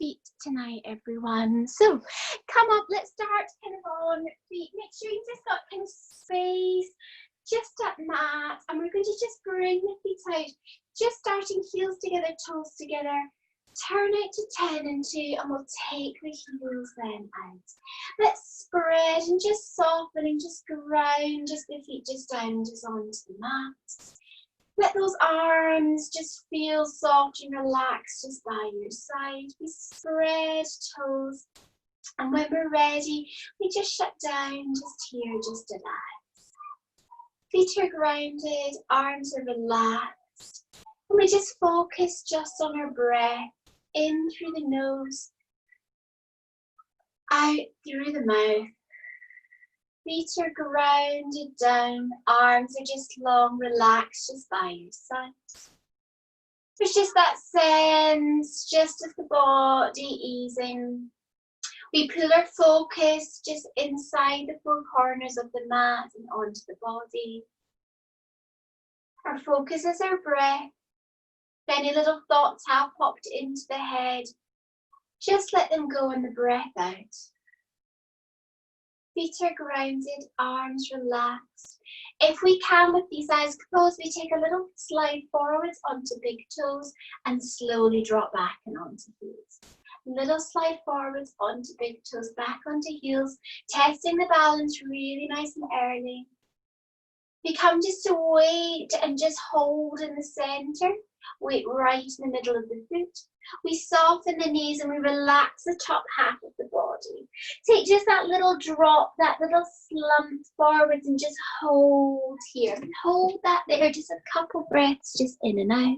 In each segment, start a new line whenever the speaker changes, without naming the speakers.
feet tonight, everyone. So come up, let's start kind of on feet. Make sure you just got kind of space just at mat, and we're going to just bring the feet out, just starting heels together, toes together. Turn out to 10 and 2, and we'll take the heels then out. Let's spread and just soften and just ground just the feet just down, just onto the mat. Let those arms just feel soft and relaxed just by your side. We spread toes, and when we're ready, we just shut down just here, just relax. Feet are grounded, arms are relaxed, and we just focus just on our breath. In through the nose, out through the mouth. Feet are grounded down, arms are just long, relaxed just by your side. There's just that sense, just of the body easing. We pull our focus just inside the four corners of the mat and onto the body. Our focus is our breath. If any little thoughts have popped into the head, just let them go in the breath out. Feet are grounded, arms relaxed. If we can, with these eyes closed, we take a little slide forwards onto big toes and slowly drop back and onto heels. Little slide forwards onto big toes, back onto heels, testing the balance really nice and early. We come just to wait and just hold in the center. Weight right in the middle of the foot. We soften the knees and we relax the top half of the body. Take just that little drop, that little slump forwards, and just hold here. Hold that there, just a couple breaths just in and out.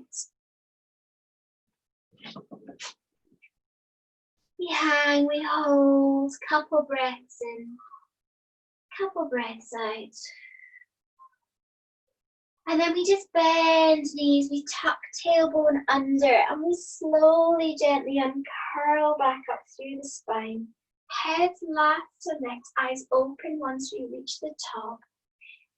We hang, we hold, couple breaths in, couple breaths out. And then we just bend knees, we tuck tailbone under, and we slowly, gently uncurl back up through the spine. Head last to next, eyes open once we reach the top.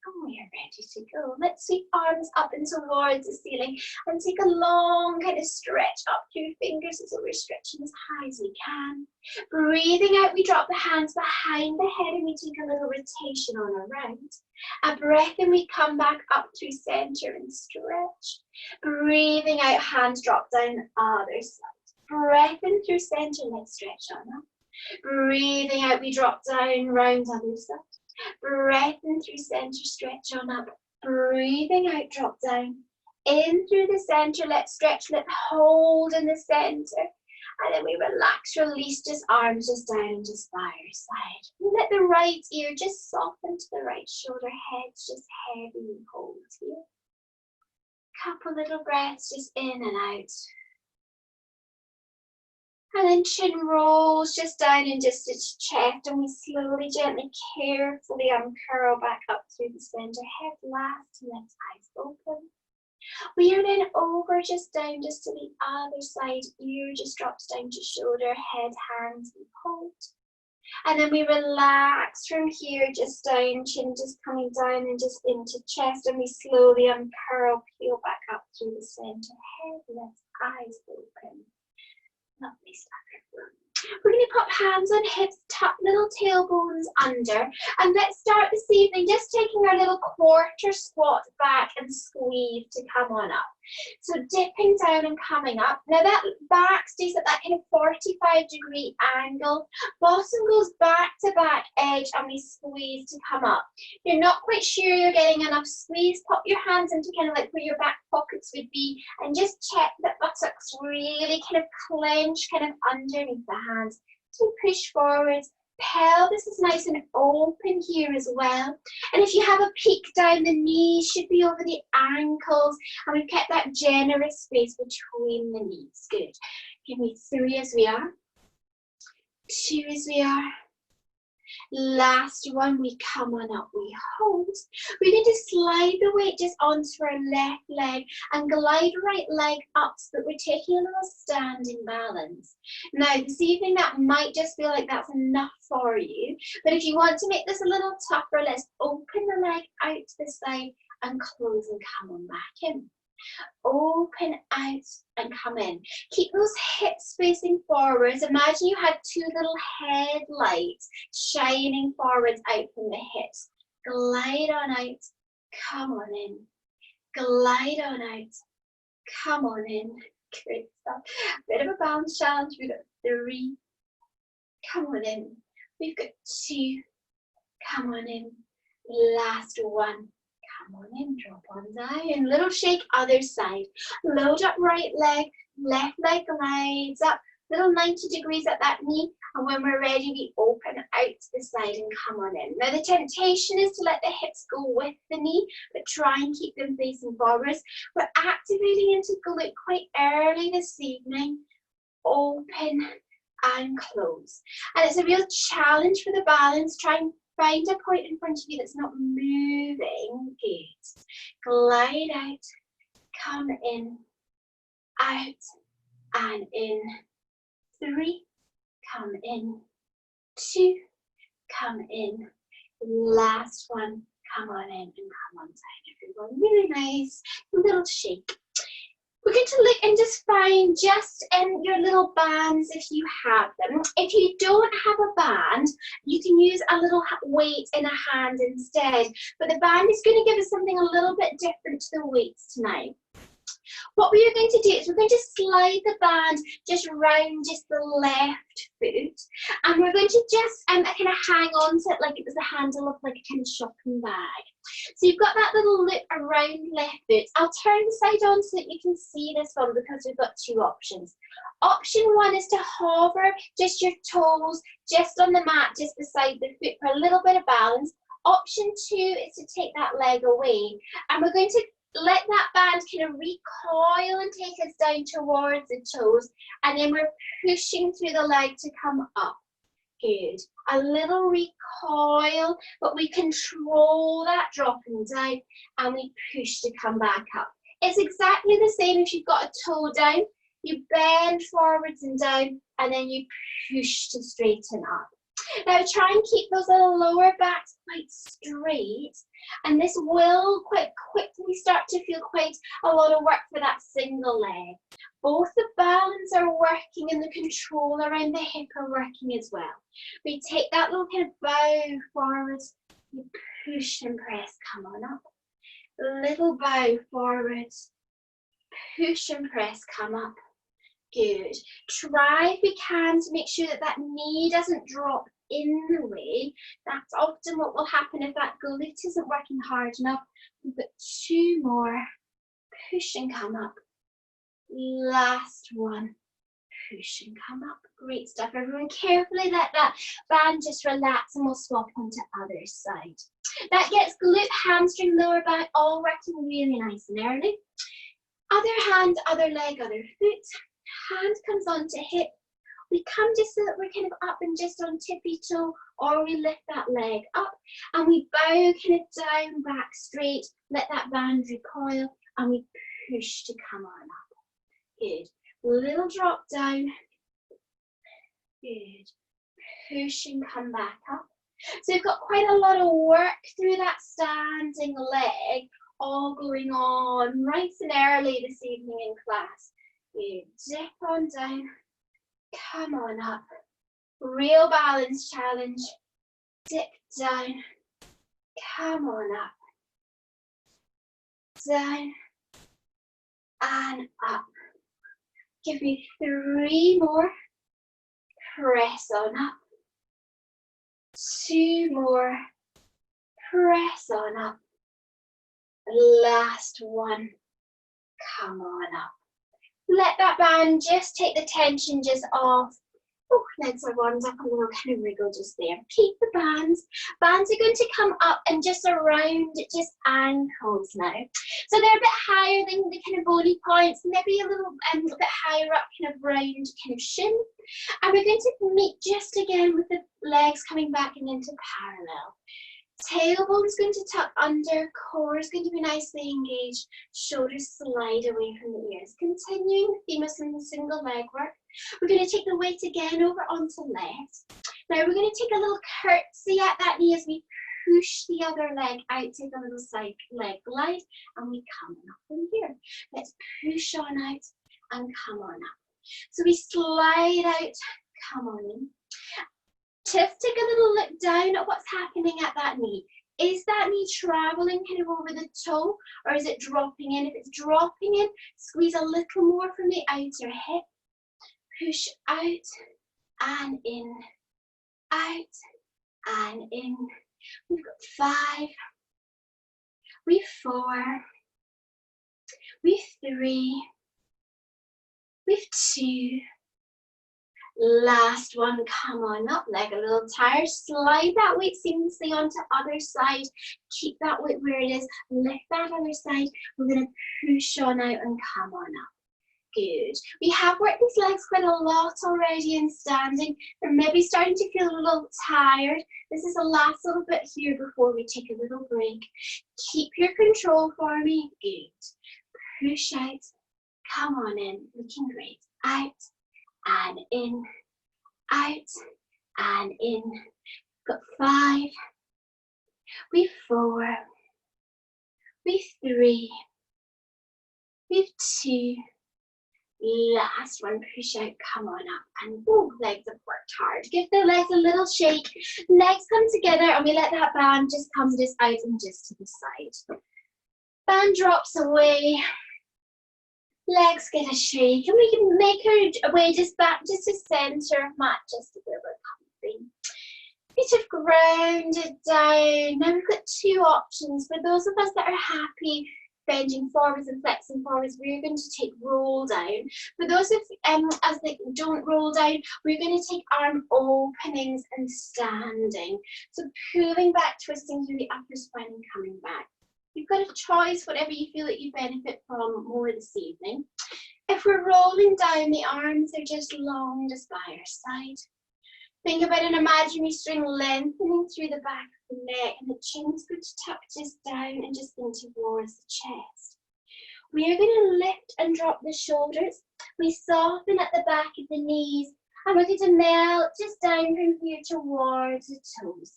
And we are ready to go. Let's sweep arms up and towards the ceiling and take a long kind of stretch up through fingers as though we're stretching as high as we can. Breathing out, we drop the hands behind the head and we take a little rotation on around. A breath and we come back up through center and stretch. Breathing out, hands drop down other side. Breath in through center, let's stretch on up. Breathing out, we drop down, round other side. Breath in through center, stretch on up. Breathing out, drop down. In through the center, let's stretch, let's hold in the center. And then we relax, release, just arms just down, just by your side. Let the right ear just soften to the right shoulder, head's just heavy and hold here. Couple little breaths just in and out. And then chin rolls just down and just its chest, and we slowly, gently, carefully uncurl back up through the center, head last, and let's eyes open. We are then over, just down, just to the other side, ear just drops down to shoulder, head, hands, and hold. And then we relax from here, just down, chin just coming down and just into chest, and we slowly uncurl, peel back up through the center, head, left, eyes open. Lovely stuff, everyone. We're going to pop hands on hips, tuck little tailbones under, and let's start this evening just taking our little quarter squat back and squeeze to come on up. So dipping down and coming up. Now that back stays at that kind of 45-degree angle. Bottom goes back to back edge and we squeeze to come up. If you're not quite sure you're getting enough squeeze, pop your hands into kind of like where your back pockets would be and just check that buttocks really kind of clench kind of underneath the hands. So push forwards. Pelvis is nice and open here as well. And if you have a peek down, the knees should be over the ankles. And we've kept that generous space between the knees. Good. Give me 3 as we are. 2 as we are. Last one, we come on up, we hold. We're going to slide the weight just onto our left leg and glide right leg up so that we're taking a little standing balance. Now, this evening that might just feel like that's enough for you, but if you want to make this a little tougher, let's open the leg out to the side and close and come on back in. Open out and come in. Keep those hips facing forwards. Imagine you had two little headlights shining forwards out from the hips. Glide on out, come on in. Glide on out, come on in. Great stuff. Bit of a balance challenge. We've got 3. Come on in. We've got 2. Come on in. Last 1. Come on in, drop on down. Little shake, other side. Load up right leg, left leg glides up. Little 90 degrees at that knee. And when we're ready, we open out to the side and come on in. Now the temptation is to let the hips go with the knee, but try and keep them facing forwards. We're activating into glute quite early this evening. Open and close. And it's a real challenge for the balance. Try and find a point in front of you that's not moving. Good. Glide out, come in, out and in. 3, come in. 2, come in. Last 1, come on in and come on down, everyone. Really nice. Little shake. We're going to look and just find just your little bands if you have them. If you don't have a band, you can use a little weight in a hand instead. But the band is going to give us something a little bit different to the weights tonight. What we are going to do is we're going to slide the band just round just the left foot, and we're going to just kind of hang on to it like it was the handle of like a kind of shopping bag. So you've got that little loop around left foot. I'll turn the side on so that you can see this one because we've got 2 options. Option 1 is to hover just your toes just on the mat just beside the foot for a little bit of balance. Option 2 is to take that leg away, and we're going to let that band kind of recoil and take us down towards the toes, and then we're pushing through the leg to come up. Good. A little recoil, but we control that dropping down and we push to come back up. It's exactly the same if you've got a toe down. You bend forwards and down, and then you push to straighten up. Now try and keep those little lower backs quite straight, and this will quite quickly start to feel quite a lot of work for that single leg. Both the balance are working and the control around the hip are working as well. We take that little kind of bow forwards, you push and press, come on up. Little bow forwards, push and press, come up. Good. Try if you can to make sure that that knee doesn't drop in the way. That's often what will happen if that glute isn't working hard enough. We've got 2 more. Push and come up. Last 1. Push and come up. Great stuff. Everyone carefully let that band just relax, and we'll swap onto other side. That gets glute, hamstring, lower back all working really nice and early. Other hand, other leg, other foot. Hand comes onto hip. We come just so that we're kind of up and just on tippy toe, or we lift that leg up and we bow kind of down, back straight, let that band recoil, and we push to come on up. Good. Little drop down. Good. Push and come back up. So we've got quite a lot of work through that standing leg, all going on nice and early this evening in class. Good. Dip on down. Come on up. Real balance challenge. Dip down. Come on up. Down and up. Give me 3 more. Press on up. 2 more. Press on up. Last 1. Come on up. Let that band just take the tension just off. Oh, legs are warmed up, a little kind of wriggle just there. Keep the bands. Bands are going to come up and just around just ankles now. So they're a bit higher than the kind of body points, maybe a little bit higher up, kind of round, kind of shin. And we're going to meet just again with the legs coming back and into parallel. Tailbone is going to tuck under, core is going to be nicely engaged, shoulders slide away from the ears. Continuing the theme of some single leg work, we're going to take the weight again over onto left. Now we're going to take a little curtsy at that knee as we push the other leg out, take a little side leg glide, and we come on up from here. Let's push on out and come on up. So we slide out, come on in. Just take a little look down at what's happening at that knee. Is that knee traveling kind of over the toe, or is it dropping in? If it's dropping in, squeeze a little more from the outer hip. Push out and in, out and in. We've got 5, we've 4, we've 3, we've 2. Last one, come on up, leg a little tired, slide that weight seamlessly onto other side, keep that weight where it is, lift that other side, we're going to push on out and come on up. Good. We have worked these legs quite a lot already in standing. They're maybe starting to feel a little tired. This is the last little bit here before we take a little break. Keep your control for me. Good. Push out, come on in, looking great. Out and in, out and in. Got 5, we've 4, we've 3, we've 2. Last one, push out, come on up, and whoa, legs have worked hard. Give the legs a little shake. Legs come together, and we let that band just come just out and just to the side. Band drops away. Legs get a shake, and we can make our way just back, just to center of mat, just to where we're comfy. Bit of grounded down. Now we've got 2 options. For those of us that are happy bending forwards and flexing forwards, we're going to take roll down. For those of us that don't roll down, we're going to take arm openings and standing. So pulling back, twisting through the upper spine and coming back. You've got a choice, whatever you feel that you benefit from more this evening. If we're rolling down, the arms are just long just by our side. Think about an imaginary string lengthening through the back of the neck, and the chin's going to tuck just down and just in towards the chest. We are going to lift and drop the shoulders. We soften at the back of the knees, and we're going to melt just down from here towards the toes.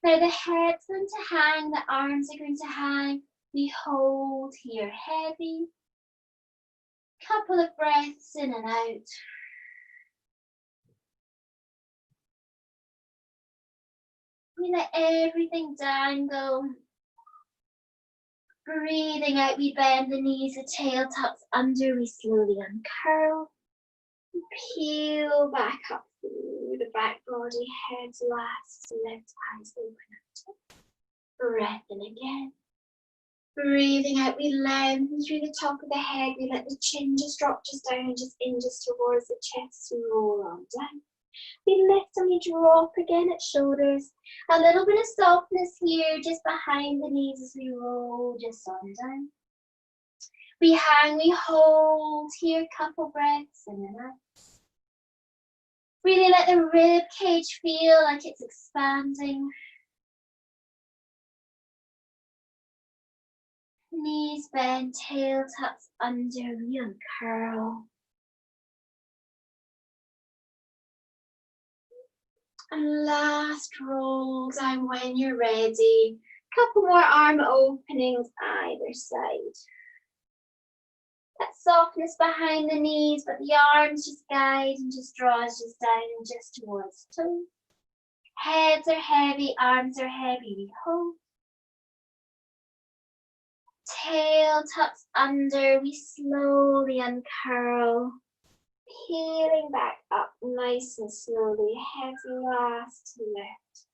Now the head's going to hang, the arms are going to hang. We hold here heavy. Couple of breaths in and out. We let everything down go. Breathing out, we bend the knees, the tail tucks under, we slowly uncurl. Peel back up through the back body, head last, left eyes open up. Breath in again. Breathing out, we lengthen through the top of the head, we let the chin just drop just down and just in just towards the chest, roll on down. We lift and we drop again at shoulders. A little bit of softness here just behind the knees as we roll just on down. We hang, we hold here, couple breaths in and out. Really let the rib cage feel like it's expanding. Knees bend, tail tucks under, we uncurl. And last roll down when you're ready. Couple more arm openings either side. That softness behind the knees, but the arms just guide and just draws just down and just towards the toes. Heads are heavy, arms are heavy, we hold. Tail tucks under, we slowly uncurl. Peeling back up nice and slowly, head last to left.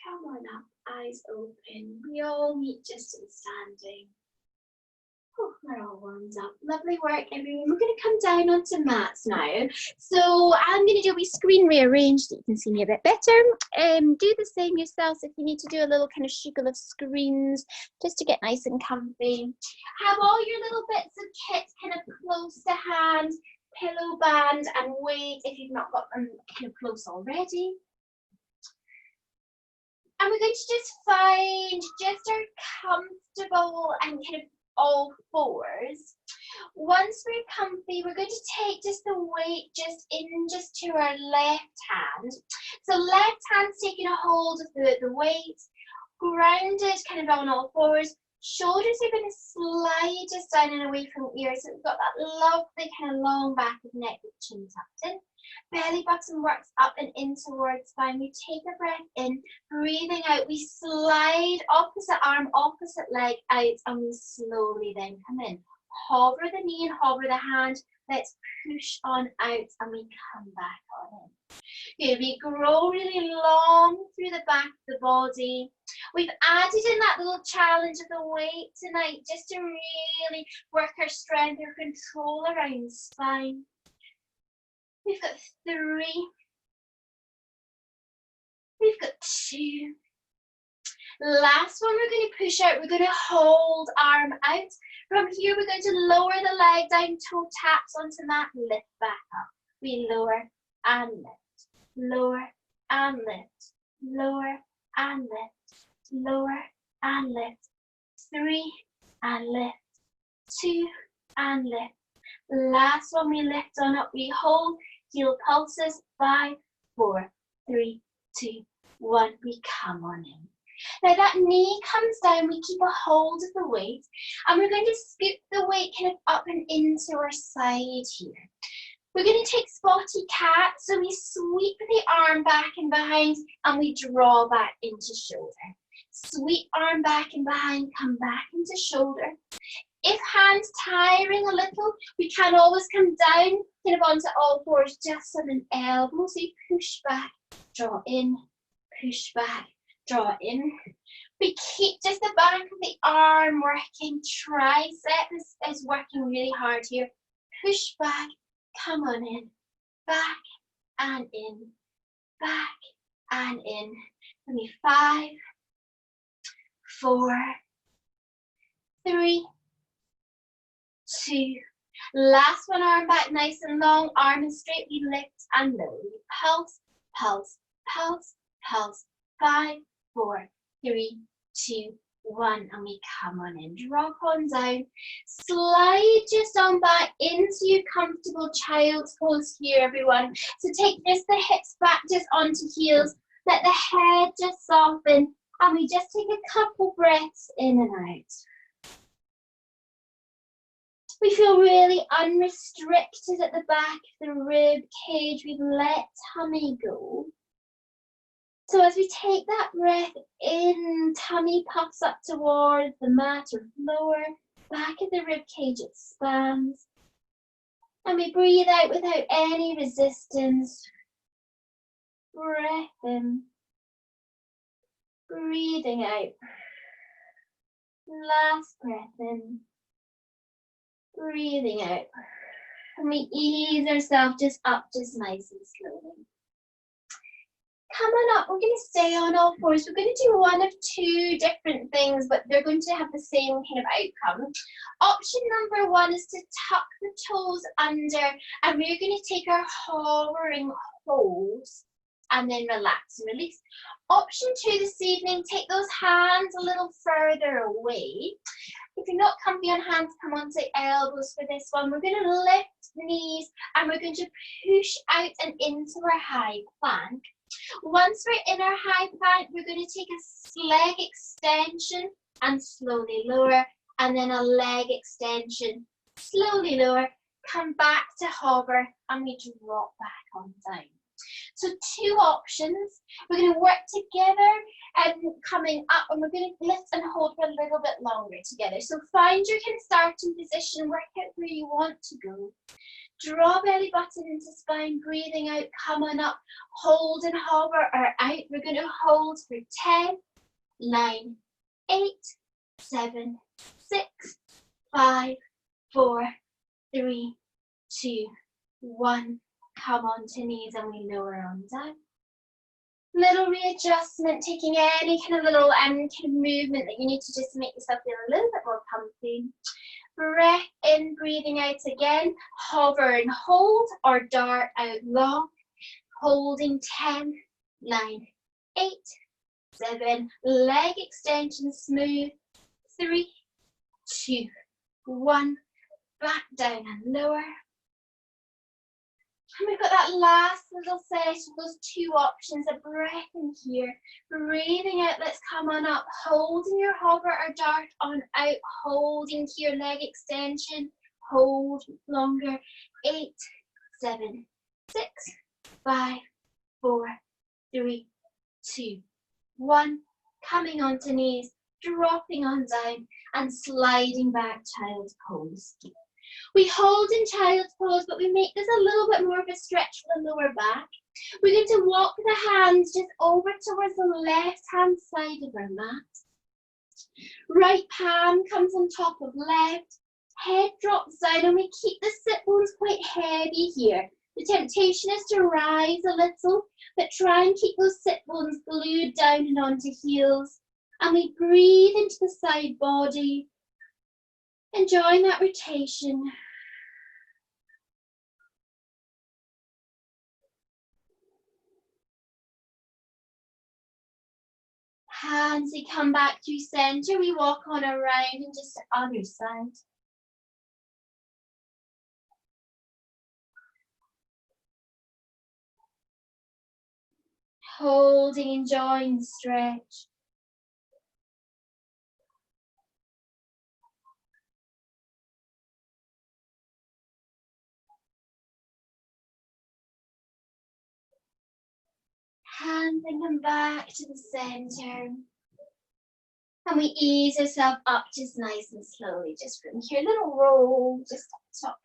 Come on up, eyes open. We all meet just in standing. Oh, we're all warmed up. Lovely work, everyone. We're going to come down onto mats now. So I'm going to do a wee screen rearrange so you can see me a bit better. Do the same yourselves if you need to do a little kind of shuffle of screens just to get nice and comfy. Have all your little bits of kit kind of close to hand. Pillow band and weight if you've not got them kind of close already. And we're going to just find just our comfortable and kind of all fours. Once we're comfy, we're going to take just the weight just to our left hand. So left hand's taking a hold of the weight. grounded, kind of on all fours. Shoulders are going to slide just down and away from ears. So we've got that lovely kind of long back of neck with chin tucked in. Belly button works up and in towards spine. We take a breath in, breathing out. We slide opposite arm, opposite leg out, and we slowly then come in. Hover the knee and hover the hand. Let's push on out and we come back on in. Here we grow really long through the back of the body. We've added in that little challenge of the weight tonight just to really work our strength, our control around the spine. We've got 3. We've got 2. Last one, we're going to push out. We're going to hold arm out. From here, we're going to lower the leg down, toe taps onto mat, lift back up. We lower and lift, lower and lift, lower and lift, lower and lift. 3 and lift, 2 and lift. Last one, we lift on up, we hold, heel pulses, 5, 4, 3, 2, 1. We come on in. Now that knee comes down, we keep a hold of the weight, and we're going to scoop the weight kind of up and into our side here. We're going to take spotty cat, so we sweep the arm back and behind, and we draw back into shoulder. Sweep arm back and behind, come back into shoulder. If hands tiring a little, we can always come down, kind of onto all fours, just on an elbow. So you push back, draw in, push back, draw in. We keep just the back of the arm working. Tricep is working really hard here. Push back, come on in, back and in, back and in. Give me 5, 4, 3, 2. Last one, arm back nice and long, arm and straight. We lift and lower. We pulse, pulse, pulse, pulse. 5, 4, 3, 2, 1, and we come on in. Drop on down. Slide just on back into your comfortable child's pose here, everyone. So take just the hips back, just onto heels. Let the head just soften, and we just take a couple breaths in and out. We feel really unrestricted at the back of the rib cage. We've let tummy go. So as we take that breath in, tummy puffs up towards the mat or floor, back of the rib cage expands. And we breathe out without any resistance. Breath in, breathing out. Last breath in, breathing out. And we ease ourselves just up, just nice and slowly. Come on up, we're going to stay on all fours. We're going to do one of 2 different things, but they're going to have the same kind of outcome. Option number 1 is to tuck the toes under, and we're going to take our hovering holds and then relax and release. Option 2 this evening, take those hands a little further away. If you're not comfy on hands, come onto elbows for this one. We're going to lift knees, and we're going to push out and into our high plank. Once we're in our high plank, we're going to take a leg extension and slowly lower, and then a leg extension, slowly lower, come back to hover, and we drop back on down. So 2 options. We're going to work together and coming up, and we're going to lift and hold for a little bit longer together. So find your kind of starting position, work out where you want to go. Draw belly button into spine, breathing out, come on up, hold and hover or out. We're going to hold for 10, 9, 8, 7, 6, 5, 4, 3, 2, 1. Come on to knees and we lower on down. Little readjustment, taking any kind of little kind of movement that you need to just make yourself feel a little bit more comfy. Breath in, breathing out again. Hover and hold or dart out long. Holding 10, 9, 8, 7. Leg extension smooth. 3, 2, 1. Back down and lower. And we've got that last little session, those two options, a breath in here, breathing out, let's come on up, holding your hover or dart on out, holding here, leg extension, hold longer, 8, 7, 6, 5, 4, 3, 2, 1, coming onto knees, dropping on down and sliding back, child's pose. We hold in child's pose, but we make this a little bit more of a stretch for the lower back. We're going to walk the hands just over towards the left-hand side of our mat. Right palm comes on top of left, head drops down, and we keep the sit bones quite heavy here. The temptation is to rise a little, but try and keep those sit bones glued down and onto heels. And we breathe into the side body, enjoying that rotation. Hands, we come back through center, we walk on around and just the other side. Holding, enjoying the stretch. Hands and come back to the center. And we ease ourselves up just nice and slowly, just from here. Little roll, just up top.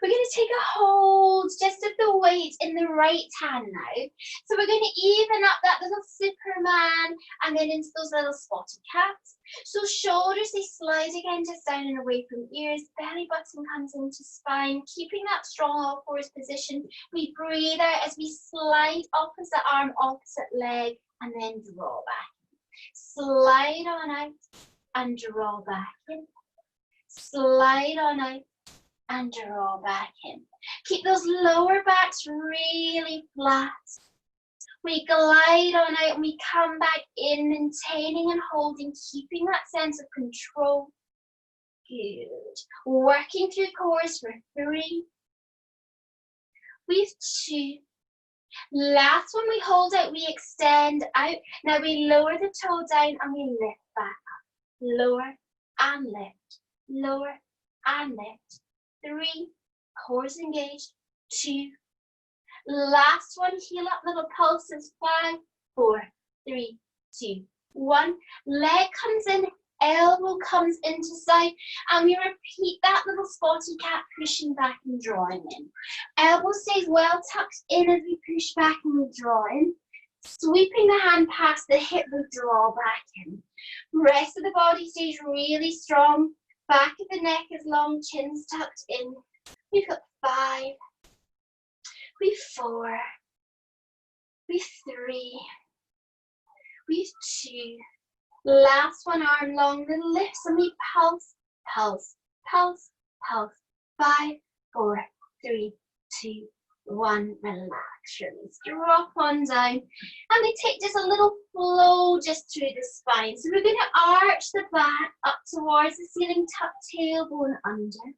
We're going to take a hold just of the weight in the right hand now. So we're going to even up that little Superman and then into those little spotted cats. So shoulders, they slide again just down and away from ears. Belly button comes into spine, keeping that strong all fours position. We breathe out as we slide opposite arm, opposite leg, and then draw back. Slide on out and draw back in. Slide on out and draw back in. Keep those lower backs really flat. We glide on out and we come back in, maintaining and holding, keeping that sense of control. Good. Working through cores for 3. We've 2. Last one, we hold out, we extend out. Now we lower the toe down and we lift back up. Lower and lift. Lower and lift. 3, cores engaged, 2. Last one, heel up, little pulses, 5, 4, 3, 2, 1. Leg comes in, elbow comes into side, and we repeat that little spotty cat, pushing back and drawing in. Elbow stays well tucked in as we push back and we draw in. Sweeping the hand past the hip, we draw back in. Rest of the body stays really strong. Back of the neck is long, chin's tucked in. We've got 5. We've 4. We've 3. We've 2. Last one, arm long, little lifts, and we pulse, pulse, pulse, pulse. 5, 4, 3, 2, 1. Relax, release, drop on down. And we take just a little flow just through the spine. So we're going to arch the back up towards the ceiling, tuck tailbone under.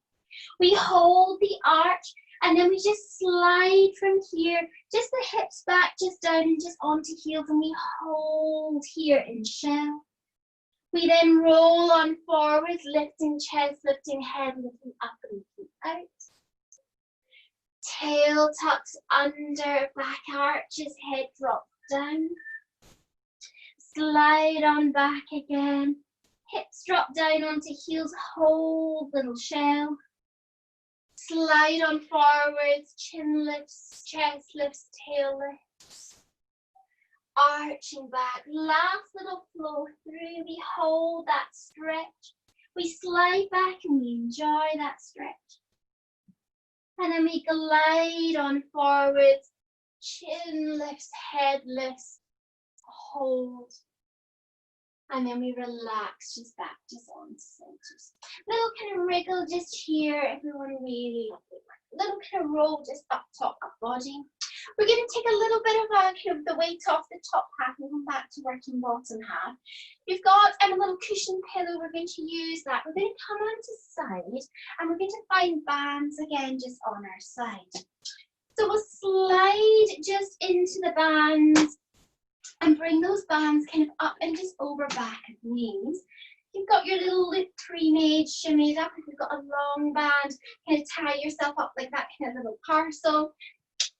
We hold the arch and then we just slide from here, just the hips back, just down and just onto heels, and we hold here in shell. We then roll on forwards, lifting chest, lifting head, lifting up and lifting out. Tail tucks under, back arches, head drops down. Slide on back again. Hips drop down onto heels, hold little shell. Slide on forwards, chin lifts, chest lifts, tail lifts. Arching back, last little flow through, we hold that stretch. We slide back and we enjoy that stretch. And then we glide on forwards, chin lifts, head lifts, hold. And then we relax just back, just on centers. Little kind of wriggle just here, everyone really lovely. Little kind of roll just up top, up body. We're going to take a little bit of kind of the weight off the top half and come back to working bottom half. You've got a little cushion pillow, we're going to use that. We're going to come onto side and we're going to find bands again just on our side. So we'll slide just into the bands and bring those bands kind of up and just over back of the knees. You've got your little loop pre-made, shimmies up. If you've got a long band, kind of tie yourself up like that kind of little parcel.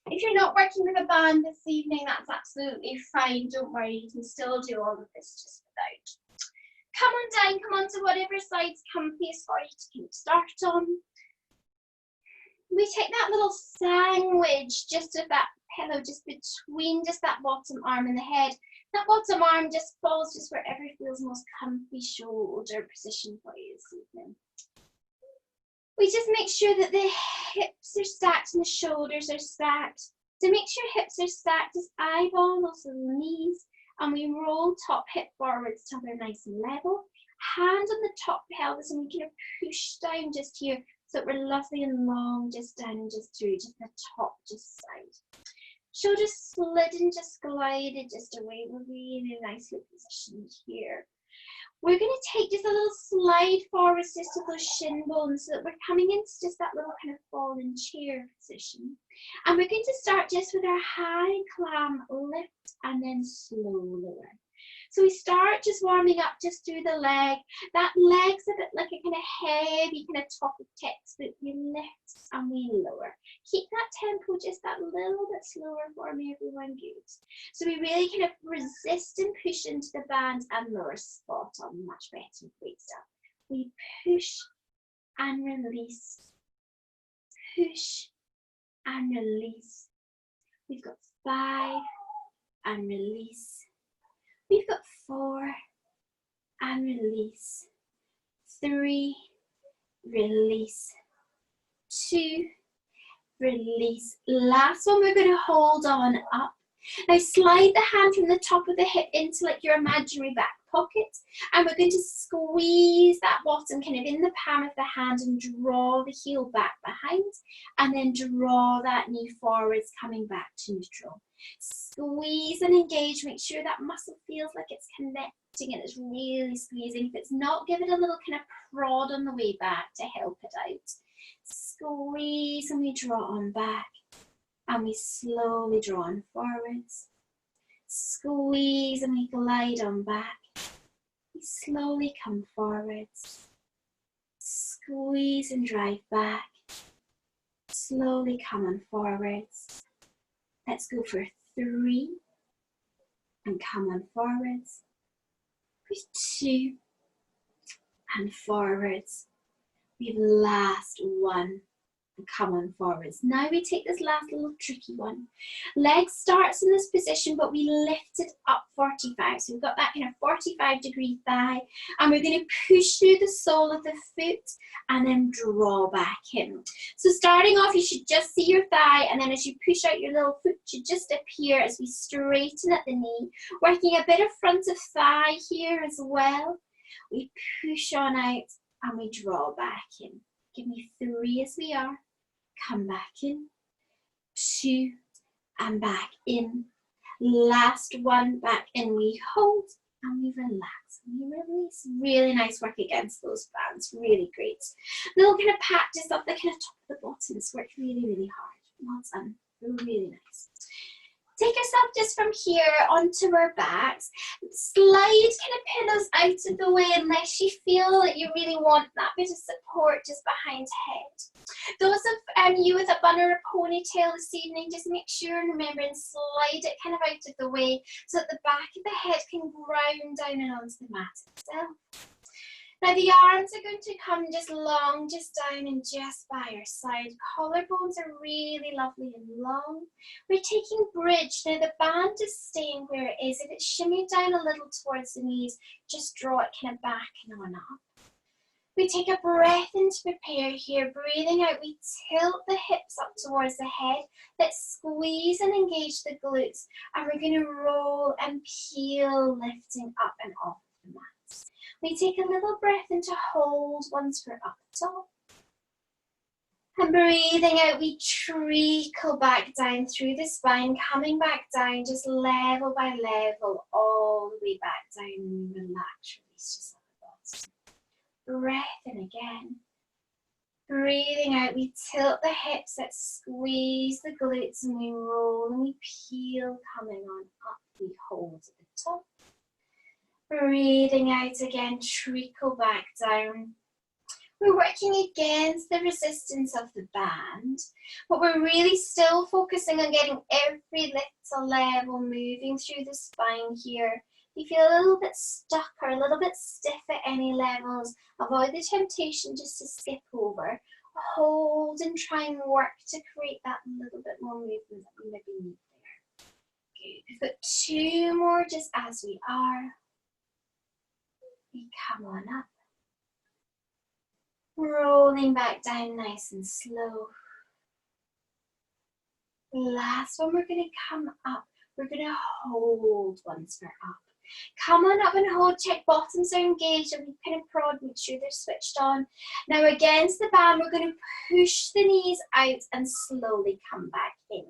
If you're not working with a band this evening, that's absolutely fine. Don't worry, you can still do all of this just without. Come on down, come on to whatever side's comfiest for you to keep start on. We take that little sandwich just of that pillow just between just that bottom arm and the head. That bottom arm just falls just wherever feels most comfy shoulder position for you this evening. We just make sure that the hips are stacked and the shoulders are stacked. So make sure hips are stacked, just eyeball, also the knees, and we roll top hip forwards till they're nice and level. Hand on the top pelvis, and we kind of push down just here so that we're lovely and long, just down and just through, just the top, just side. Shoulders slid and just glided just away. We're really nicely positioned here. We're going to take just a little slide forward just to those shin bones so that we're coming into just that little kind of fallen chair position. And we're going to start just with our high clam lift and then slow lower. So we start just warming up just through the leg. That leg's a bit like a kind of heavy kind of top of textbook. We lift and we lower. Keep that tempo just that little bit slower for me, everyone. Good. So we really kind of resist and push into the band and lower. Spot on, much better. Great stuff. We push and release. Push and release. We've got 5 and release. We've got 4 and release, 3, release, 2, release. Last one, we're going to hold on up. Now slide the hand from the top of the hip into like your imaginary back pocket, and we're going to squeeze that bottom kind of in the palm of the hand and draw the heel back behind, and then draw that knee forwards, coming back to neutral. Squeeze and engage, make sure that muscle feels like it's connecting and it's really squeezing. If it's not, give it a little kind of prod on the way back to help it out. Squeeze and we draw on back, and we slowly draw on forwards. Squeeze and we glide on back. We slowly come forwards. Squeeze and drive back. Slowly come on forwards. Let's go for 3 and come on forwards. 2 and forwards. We've last 1 and come on forwards. Now we take this last little tricky one. Leg starts in this position, but we lift it up 45. So we've got that kind of 45-degree thigh, and we're going to push through the sole of the foot and then draw back in. So starting off, you should just see your thigh, and then as you push out, your little foot should just appear as we straighten at the knee, working a bit of front of thigh here as well. We push on out and we draw back in. Give me 3 as we are. Come back in. 2 and back in. Last one, back in. We hold and we relax and we release. Really nice work against those bands. Really great. Little kind of pat just up the kind of top of the bottom. It's worked really, really hard. Well done. Really nice. Take yourself just from here onto our backs. Slide kind of pillows out of the way unless you feel that you really want that bit of support just behind head. Those of you with a bun or a ponytail this evening, just make sure and remember and slide it kind of out of the way so that the back of the head can ground down and onto the mat itself. Now the arms are going to come just long, just down and just by your side. Collarbones are really lovely and long. We're taking bridge. Now the band is staying where it is. If it's shimmied down a little towards the knees, just draw it kind of back and on up. We take a breath in to prepare here. Breathing out, we tilt the hips up towards the head. Let's squeeze and engage the glutes. And we're going to roll and peel, lifting up and off the mat. We take a little breath in to hold once we're up top. And breathing out, we trickle back down through the spine, coming back down just level by level, all the way back down. And relax, release just like that. Breath in again. Breathing out, we tilt the hips, let's squeeze the glutes and we roll and we peel, coming on up, we hold at the top. Breathing out again, trickle back down. We're working against the resistance of the band, but we're really still focusing on getting every little level moving through the spine here. If you feel a little bit stuck or a little bit stiff at any levels, avoid the temptation just to skip over. Hold and try and work to create that little bit more movement that we maybe need there. Good. We've got 2 more just as we are. We come on up. Rolling back down nice and slow. Last one, we're going to come up. We're going to hold once we're up. Come on up and hold, check bottoms are engaged and we kind of prod, make sure they're switched on. Now against the band, we're going to push the knees out and slowly come back in.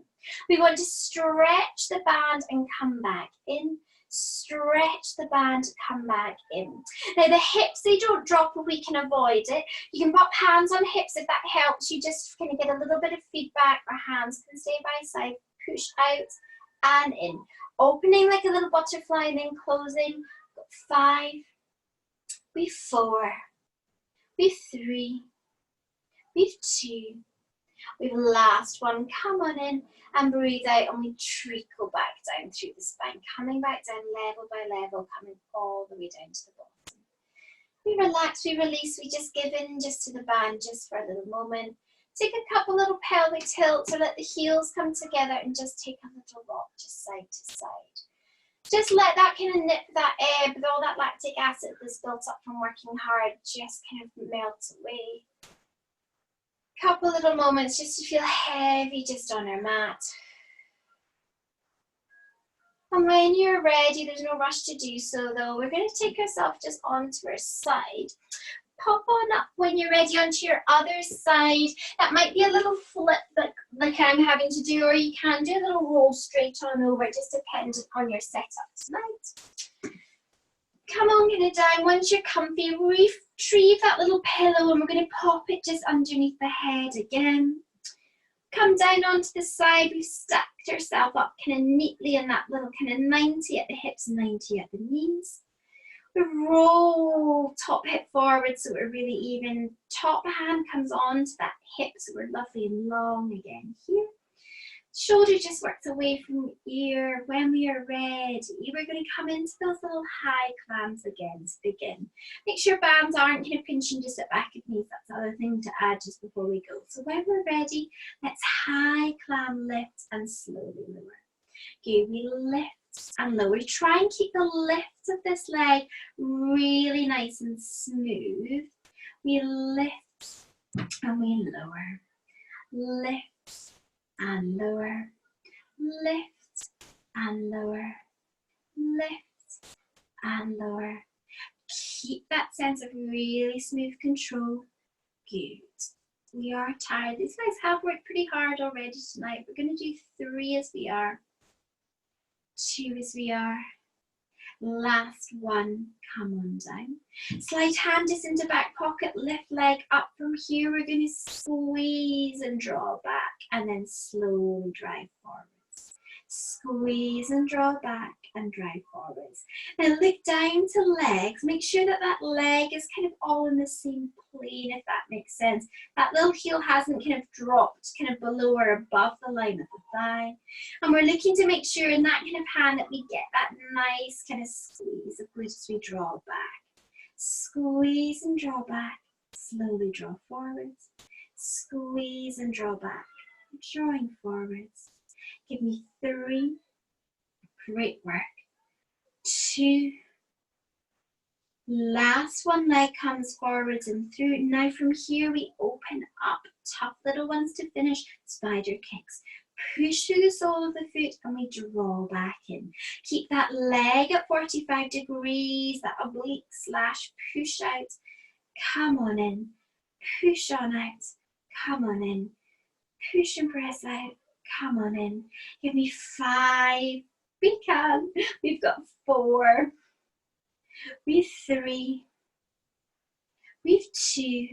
We want to stretch the band and come back in. Stretch the band, come back in. Now the hips, they don't drop if we can avoid it. You can pop hands on hips if that helps. You just kind of get a little bit of feedback, or hands can stay by side. Push out and in. Opening like a little butterfly and then closing. 5, we 4, we 3, we 2, we've last one. Come on in and breathe out and we trickle back down through the spine, coming back down level by level, coming all the way down to the bottom. We relax, we release, we just give in just to the band just for a little moment. Take a couple little pelvic tilts or let the heels come together and just take a little rock just side to side. Just let that kind of nip, that ebb, with all that lactic acid that's built up from working hard, just kind of melt away. Couple little moments just to feel heavy just on our mat. And when you're ready, there's no rush to do so though, we're going to take ourselves just onto our side. Pop on up when you're ready onto your other side. That might be a little flip like I'm having to do, or you can do a little roll straight on over, just depending on your setup tonight. Come on, get it down. Once you're comfy, retrieve that little pillow and we're going to pop it just underneath the head again. Come down onto the side. We've stacked ourselves up kind of neatly in that little kind of 90 at the hips, 90 at the knees. We roll top hip forward so we're really even. Top hand comes on to that hip so we're lovely and long again here. Shoulder just works away from the ear. When we are ready, we're going to come into those little high clams again to begin. Make sure bands aren't kind of pinching just at back of knees. That's the other thing to add just before we go. So when we're ready, let's high clam lift and slowly lower. Okay, we lift and lower. Try and keep the lift of this leg really nice and smooth. We lift and we lower. Lift and lower. Lift and lower. Lift and lower. Keep that sense of really smooth control. Good. We are tired. These guys have worked pretty hard already tonight. We're going to do 3 as we are. 2 as we are. Last one, come on down. Slide hand just into back pocket, lift leg up. From here we're going to squeeze and draw back and then slowly drive forwards. Squeeze and draw back and drive forwards. Now look down to legs. Make sure that that leg is kind of all in the same plane, if that makes sense. That little heel hasn't kind of dropped kind of below or above the line of the thigh. And we're looking to make sure in that kind of hand that we get that nice kind of squeeze of glutes as we draw back. Squeeze and draw back. Slowly draw forwards. Squeeze and draw back. Drawing forwards. Give me 3. Great work. 2. Last one, leg comes forwards and through. Now from here we open up. Tough little ones to finish. Spider kicks. Push through the sole of the foot and we draw back in. Keep that leg at 45 degrees, that oblique slash push out. Come on in. Push on out. Come on in. Push and press out. Come on in. Give me 5. We can. We've got 4. We've 3. We've 2.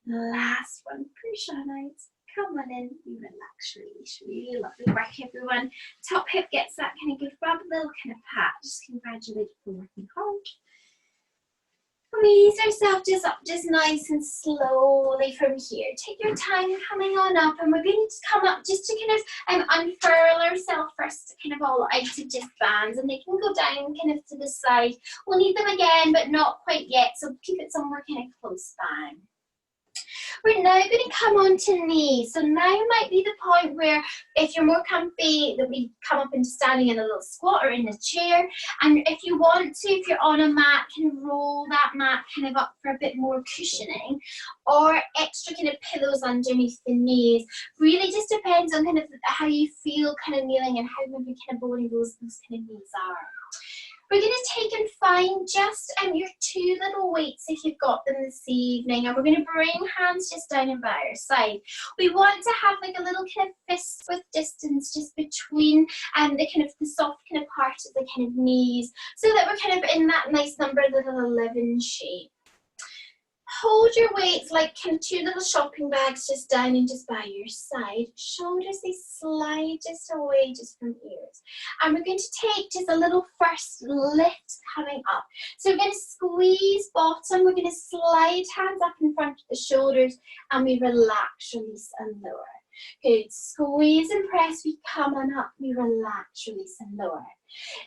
Last one, push on out. Come on in, we relax, release. Really lovely work, everyone. Top hip gets that kind of good rub, a little kind of pat. Just congratulate for working hard. We ease ourselves just up, just nice and slowly from here. Take your time coming on up, and we're going to come up just to kind of unfurl ourselves first, kind of all out of just bands, and they can go down kind of to the side. We'll need them again, but not quite yet, so keep it somewhere kind of close by. We're now going to come on to knees. So now might be the point where if you're more comfy, that we come up into standing in a little squat or in a chair. And if you want to, if you're on a mat, can roll that mat kind of up for a bit more cushioning, or extra kind of pillows underneath the knees. Really just depends on kind of how you feel kind of kneeling and how maybe kind of bony those kind of knees are. We're going to take and find just your two little weights if you've got them this evening, and we're going to bring hands just down and by our side. We want to have like a little kind of fist width distance just between the kind of the soft kind of part of the kind of knees, so that we're kind of in that nice number little 11 shape. Hold your weights like kind of two little shopping bags just down and just by your side. Shoulders, they slide just away just from ears. And we're going to take just a little first lift coming up. So we're going to squeeze bottom. We're going to slide hands up in front of the shoulders, and we relax, release and lower. Good. Squeeze and press. We come on up. We relax, release and lower.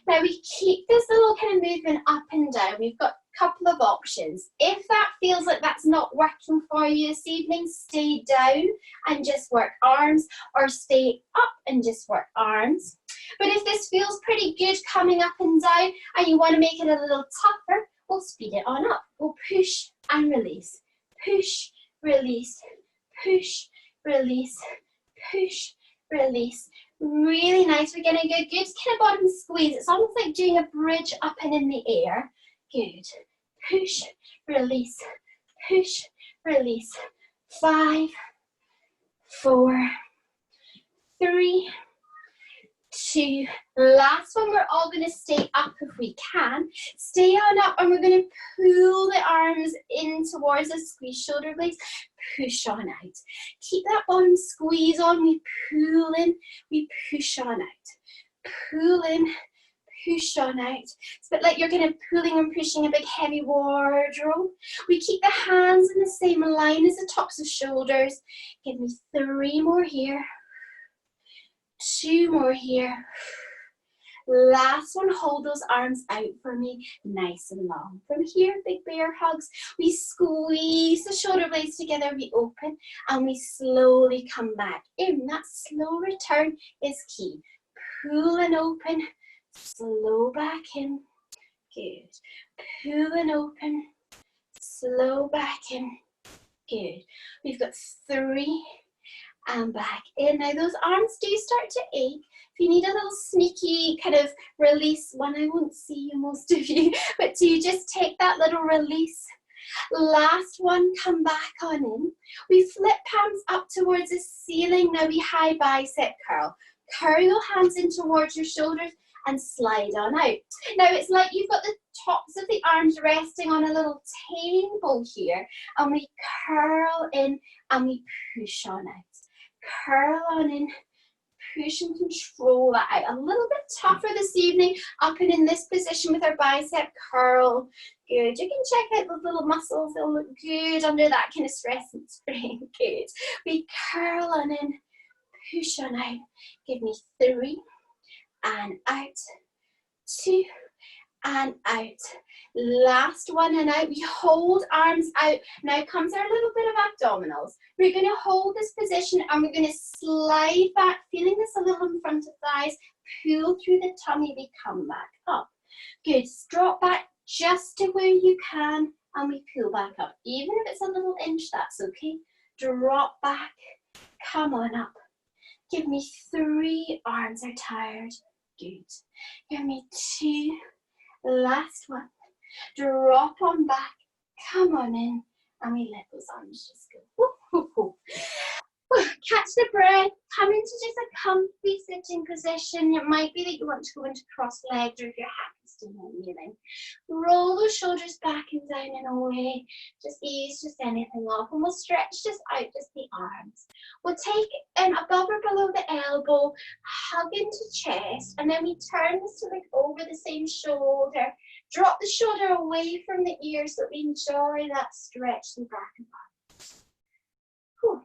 Now we keep this little kind of movement up and down. We've got a couple of options. If that feels like that's not working for you this evening, stay down and just work arms, or stay up and just work arms. But if this feels pretty good coming up and down and you want to make it a little tougher, we'll speed it on up. We'll push and release. Push, release, push, release, push, release. Really nice. We're going to go good kind of bottom squeeze. It's almost like doing a bridge up and in the air. Good. Push, release, push, release. 5, 4, 3, 2. Last one, we're all going to stay up if we can. Stay on up, and we're going to pull the arms in towards us. Squeeze shoulder blades. Push on out. Keep that bottom squeeze on. We pull in, we push on out. Pull in, push on out. It's a bit like you're kind of pulling and pushing a big heavy wardrobe. We keep the hands in the same line as the tops of shoulders. Give me 3 more here. 2 more here. Last one, hold those arms out for me, nice and long. From here, big bear hugs. We squeeze the shoulder blades together, we open, and we slowly come back in. That slow return is key. Pull and open, slow back in. Good. Pull and open, slow back in. Good. We've got 3 and back in. Now those arms do start to ache. If you need a little sneaky kind of release one, I won't see you, most of you, but do you just take that little release. Last one, come back on in. We flip palms up towards the ceiling. Now we high bicep curl. Curl your hands in towards your shoulders and slide on out. Now it's like you've got the tops of the arms resting on a little table here, and we curl in and we push on out. Curl on in, push and control that out. A little bit tougher this evening, up and in this position with our bicep curl. Good. You can check out those little muscles. They'll look good under that kind of stress and strain. Good. We curl on in, push on out. Give me 3 and out, 2 and out. Last one and out. We hold arms out. Now comes our little bit of abdominals. We're going to hold this position and we're going to slide back, feeling this a little in front of thighs. Pull through the tummy. We come back up. Good. Drop back just to where you can, and we pull back up. Even if it's a little inch, that's okay. Drop back. Come on up. Give me 3. Arms are tired. Good. Give me 2. Last one. Drop on back. Come on in. And we let those arms just go. Woo, woo, woo. Catch the breath. Come into just a comfy sitting position. It might be that you want to go into cross-legged, or if you're happy resting and kneeling. Roll those shoulders back and down and away. Just ease just anything off, and we'll stretch just out just the arms. We'll take above or below the elbow, hug into chest, and then we turn this to look over the same shoulder. Drop the shoulder away from the ear so that we enjoy that stretch in the back and arms.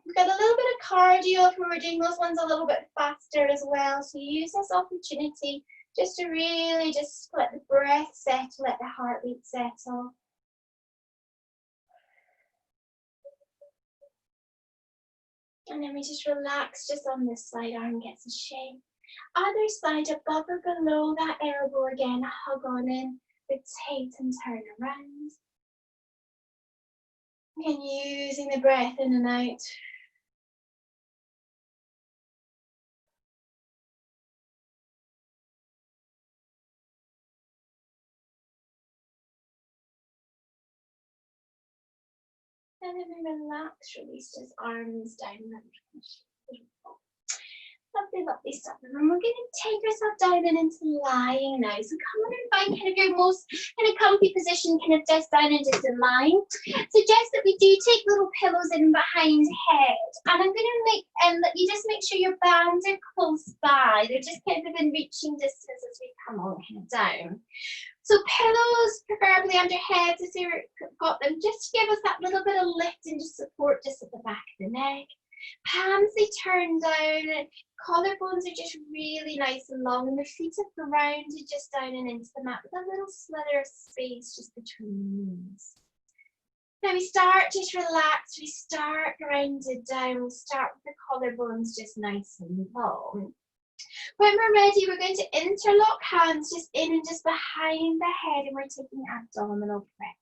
We've got a little bit of cardio if we were doing those ones a little bit faster as well. So use this opportunity just to really just let the breath settle, let the heartbeat settle. And then we just relax just on this side, arm gets a shake. Other side, above or below that elbow again, hug on in, rotate and turn around. And using the breath in and out. And then we relax, release just arms down. Lovely, lovely stuff. And then we're going to take ourselves down and into lying now. So come on and find kind of your most kind of comfy position, kind of just down and just in lying. Suggest that we do take little pillows in behind head. And I'm going to make, that you just make sure your bands are close by. They're just kind of in reaching distance as we come on kind of down. So pillows, preferably under heads if you've got them, just to give us that little bit of lift and just support just at the back of the neck. Palms, they turn down, collarbones are just really nice and long, and the feet are grounded just down and into the mat with a little slither of space just between the knees. Now we start just relaxed, we start grounded down, we start with the collarbones just nice and long. When we're ready, we're going to interlock hands just in and just behind the head, and we're taking abdominal breath.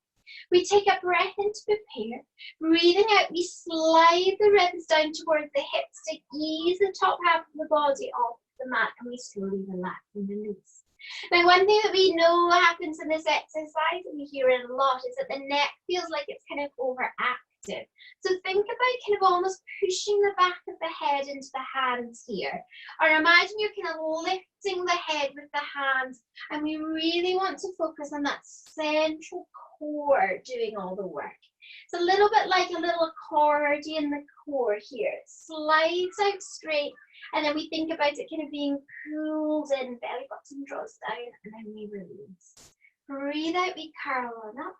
We take a breath in to prepare. Breathing out, we slide the ribs down towards the hips to ease the top half of the body off the mat, and we slowly relax and release. Now, one thing that we know happens in this exercise, and we hear it a lot, is that the neck feels like it's kind of overactive. So think about kind of almost pushing the back of the head into the hands here. Or imagine you're kind of lifting the head with the hands, and we really want to focus on that central core doing all the work. It's a little bit like a little accordion in the core here. It slides out straight, and then we think about it kind of being pulled in, belly button draws down, and then we release. Breathe out, we curl on up,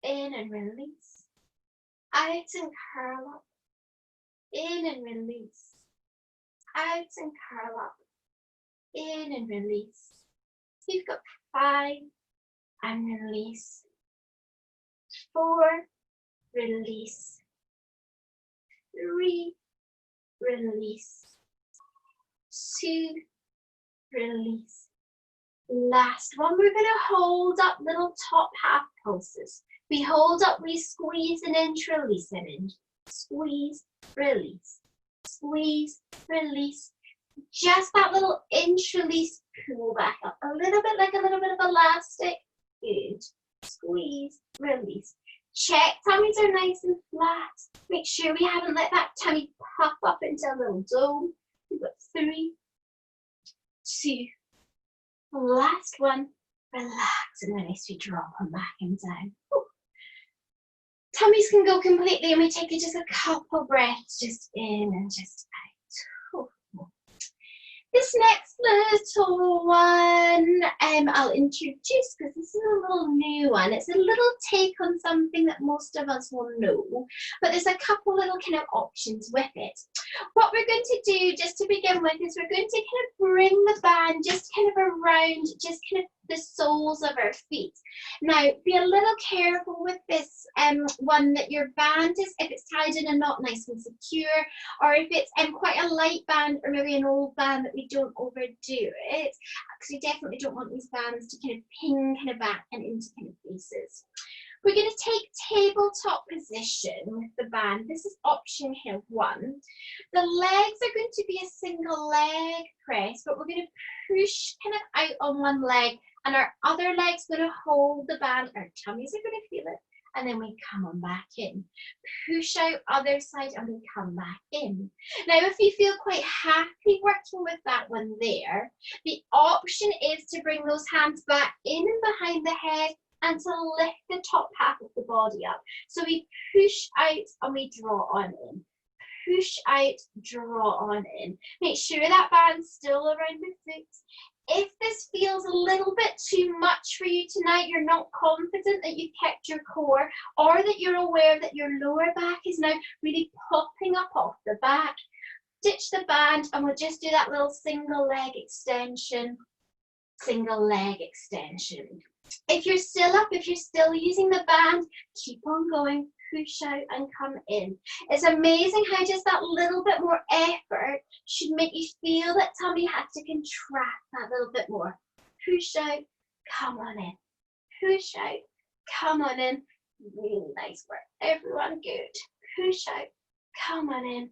in and release. Out and curl up, in and release. Out and curl up, in and release. You've got 5 and release. 4, release. 3, release. 2, release. Last one, we're going to hold up little top half pulses. We hold up, we squeeze an inch, release an inch. Squeeze, release. Squeeze, release. Just that little inch release, pull back up. A little bit like a little bit of elastic. Good. Squeeze, release. Check tummies are nice and flat. Make sure we haven't let that tummy puff up into a little dome. We've got 3, 2. Last one. Relax, and then as we drop them back and down. Ooh. Tummies can go completely, and we take it just a couple breaths just in and just out. Ooh. This next little one I'll introduce because this is a little new one. It's a little take on something that most of us will know, but there's a couple little kind of options with it. What we're going to do just to begin with is we're going to kind of bring the band just kind of around just kind of the soles of our feet. Now, be a little careful with this one that your band is, if it's tied in a knot nice and secure, or if it's quite a light band or maybe an old band, that we don't overdo it, because we definitely don't want these bands to kind of ping kind of back and into kind of faces. We're going to take tabletop position with the band. This is option here 1. The legs are going to be a single leg press, but we're going to push kind of out on one leg, and our other leg's going to hold the band. Our tummies are going to feel it, and then we come on back in. Push out other side and we come back in. Now, if you feel quite happy working with that one there, the option is to bring those hands back in and behind the head and to lift the top half of the body up. So we push out and we draw on in. Push out, draw on in. Make sure that band's still around the foot. If this feels a little bit too much for you tonight, you're not confident that you've kept your core, or that you're aware that your lower back is now really popping up off the back, ditch the band and we'll just do that little single leg extension, single leg extension. If you're still up, if you're still using the band, keep on going. Push out and come in. It's amazing how just that little bit more effort should make you feel that tummy has to contract that little bit more. Push out, come on in. Push out, come on in. Really nice work. Everyone good. Push out, come on in.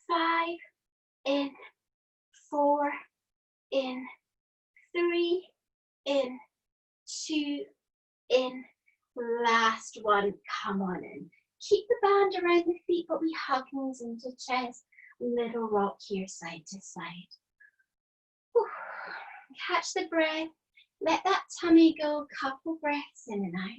5, in, 4, in, 3, in, 2, in. Last one, come on in. Keep the band around the feet, but we hug knees into chest. Little rock here, side to side. Whew. Catch the breath. Let that tummy go. Couple breaths in and out.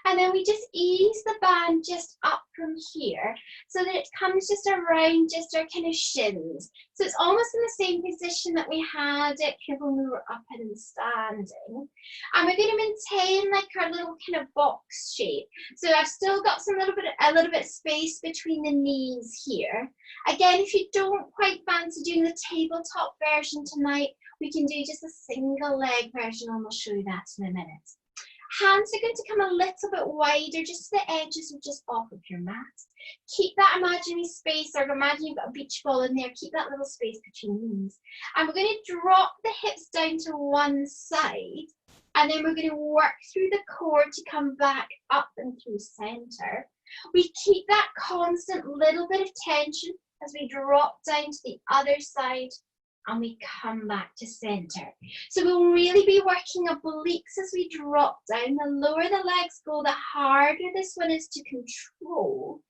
And then we just ease the band just up from here so that it comes just around just our kind of shins. So it's almost in the same position that we had it when we were up and standing. And we're going to maintain like our little kind of box shape. So I've still got a little bit space between the knees here. Again, if you don't quite fancy doing the tabletop version tonight, we can do just a single leg version, and I'll show you that in a minute. Hands are going to come a little bit wider, just the edges are just off of your mat. Keep that imaginary space, or imagine you've got a beach ball in there, keep that little space between knees. And we're going to drop the hips down to one side, and then we're going to work through the core to come back up and through center. We keep that constant little bit of tension as we drop down to the other side, and we come back to center. So we'll really be working obliques as we drop down. The lower the legs go, the harder this one is to control.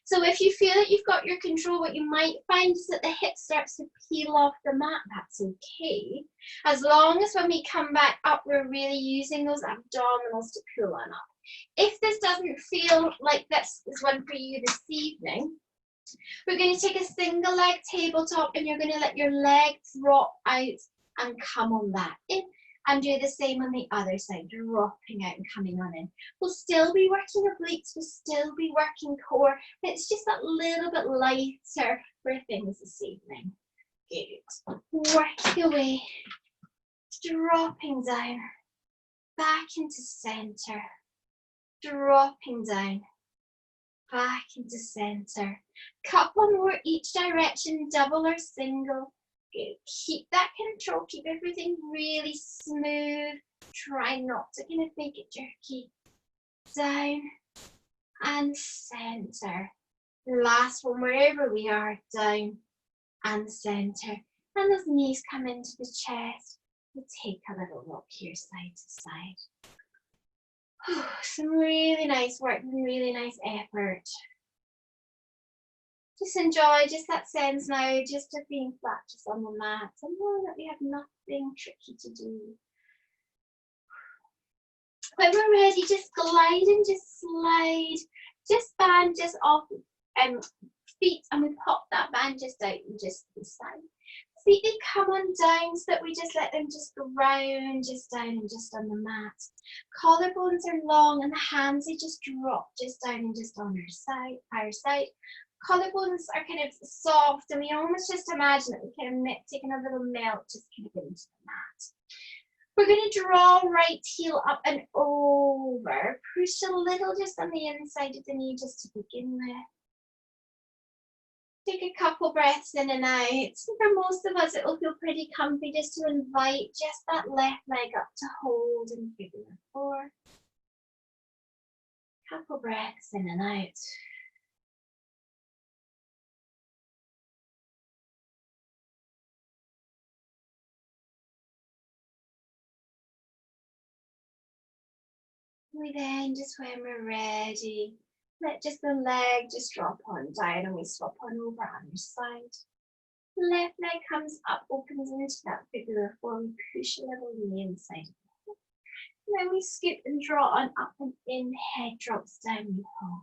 So if you feel that you've got your control, what you might find is that the hip starts to peel off the mat. That's okay. As long as when we come back up, we're really using those abdominals to pull on up. If this doesn't feel like this is one for you this evening, we're going to take a single leg tabletop, and you're going to let your leg drop out and come on back in, and do the same on the other side, dropping out and coming on in. We'll still be working obliques, we'll still be working core. It's just that little bit lighter for things this evening. Good. Work your way, dropping down, back into center, dropping down, back into center. Couple more each direction, double or single. Good. Keep that control, keep everything really smooth. Try not to kind of make it jerky. Down and center. Last one, wherever we are, down and center. And those knees come into the chest. We take a little rock here, side to side. Some really nice work, really nice effort. Just enjoy just that sense now, just of being flat just on the mat, and know that we have nothing tricky to do. When we're ready, just glide and just slide, just band just off feet, and we pop that band just out and just to the side. Feet, they come on down so that we just let them just go round, just down and just on the mat. Collarbones are long, and the hands, they just drop just down and just on our side. Collarbones are kind of soft, and we almost just imagine that we kind of taking a little melt just kind of into the mat. We're going to draw right heel up and over. Push a little just on the inside of the knee just to begin with. Take a couple breaths in and out. For most of us, it will feel pretty comfy just to invite just that left leg up to hold and figure 4. Couple breaths in and out. We then, just when we're ready, let just the leg just drop on down and we swap on over on your side. Left leg comes up, opens into that figure four. We push a little on the inside. And then we scoop and draw on up and in. Head drops down, we hold.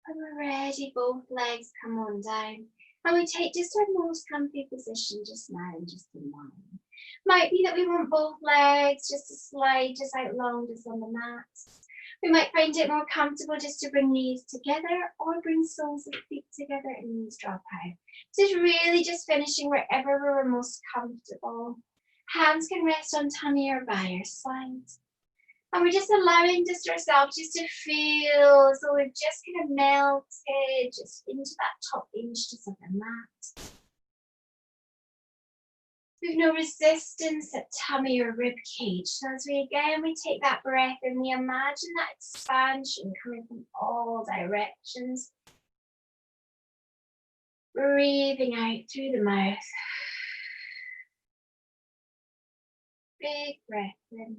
When we're ready, both legs come on down. And we take just our most comfy position just now, just in mind. Might be that we want both legs just to slide just out long, just on the mat. We might find it more comfortable just to bring knees together or bring soles of feet together and knees drop out. So it's really just finishing wherever we're most comfortable. Hands can rest on tummy or by our side. And we're just allowing just ourselves just to feel as though we've just kind of melted just into that top inch just of the mat. We've no resistance at tummy or rib cage. So as we take that breath and we imagine that expansion coming from all directions. Breathing out through the mouth. Big breath in.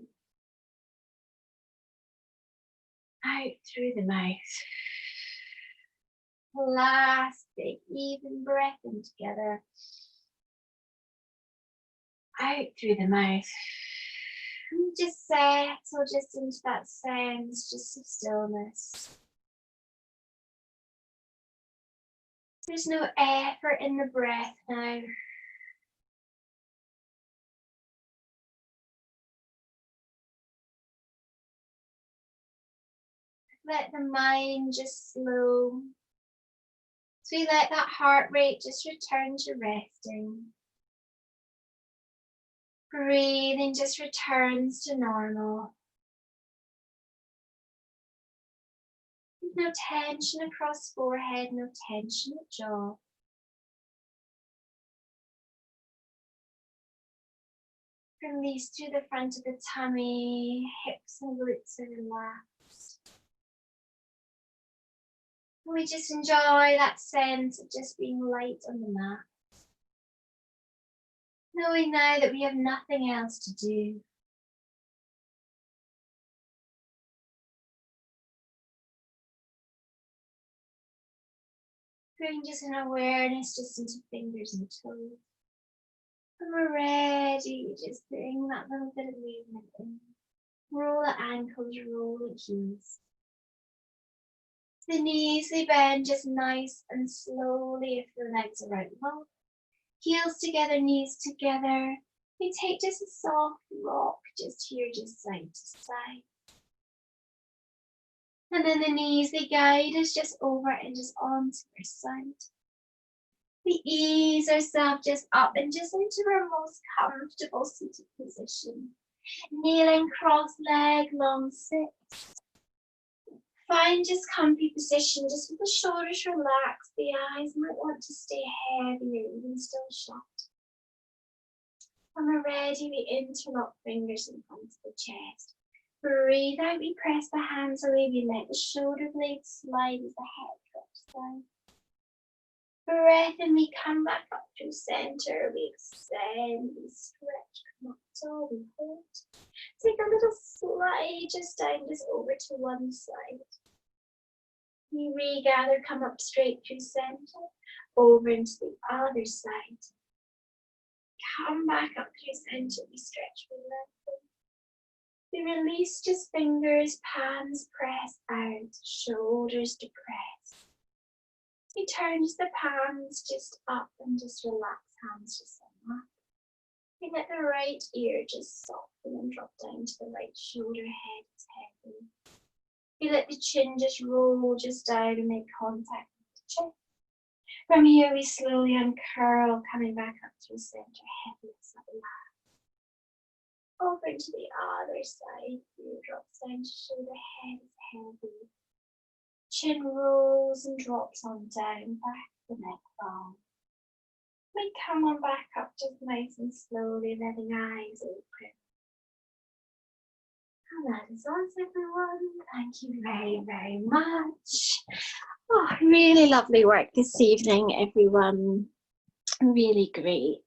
Out through the mouth. Last big even breath in together. Out through the mouth. And just settle just into that sense, just of stillness. There's no effort in the breath now. Let the mind just slow. So we let that heart rate just return to resting. Breathing just returns to normal. No tension across forehead, no tension at jaw. Release through the front of the tummy, hips and glutes are relaxed. We just enjoy that sense of just being light on the mat. Knowing now that we have nothing else to do. Bring just an awareness just into fingers and toes. When we're ready, just bring that little bit of movement in. Roll the ankles, roll the heels. The knees, they bend just nice and slowly if the legs are out long. Heels together, knees together. We take just a soft rock just here, just side to side. And then the knees, they guide us just over and just onto our side. We ease ourselves just up and just into our most comfortable seated position. Kneeling, cross leg, long sit. Find just comfy position, just with the shoulders relaxed. The eyes might want to stay heavy or even still shut. When we're ready, we interlock fingers in front of the chest. Breathe out, we press the hands away, we let the shoulder blades slide as the head drops down. Breath in, we come back up to center, we extend, we stretch, come up tall, we hold. Take a little slide just down, just over to one side. We regather, come up straight through center, over into the other side. Come back up through center, we stretch, we lengthen. We release just fingers, palms press out, shoulders depress. We turn just the palms just up and just relax hands just on up. We let the right ear just soften and drop down to the right shoulder, head is heavy. We let the chin just roll just down and make contact with the chest. From here we slowly uncurl, coming back up through center, heaviness at last. Over to the other side, ear drops down to shoulder, head is heavy. Chin rolls and drops on down, back the neck down. We come on back up just nice and slowly, letting eyes open. And that is us, everyone. Thank you very, very much. Oh, really lovely work this evening, everyone. Really great.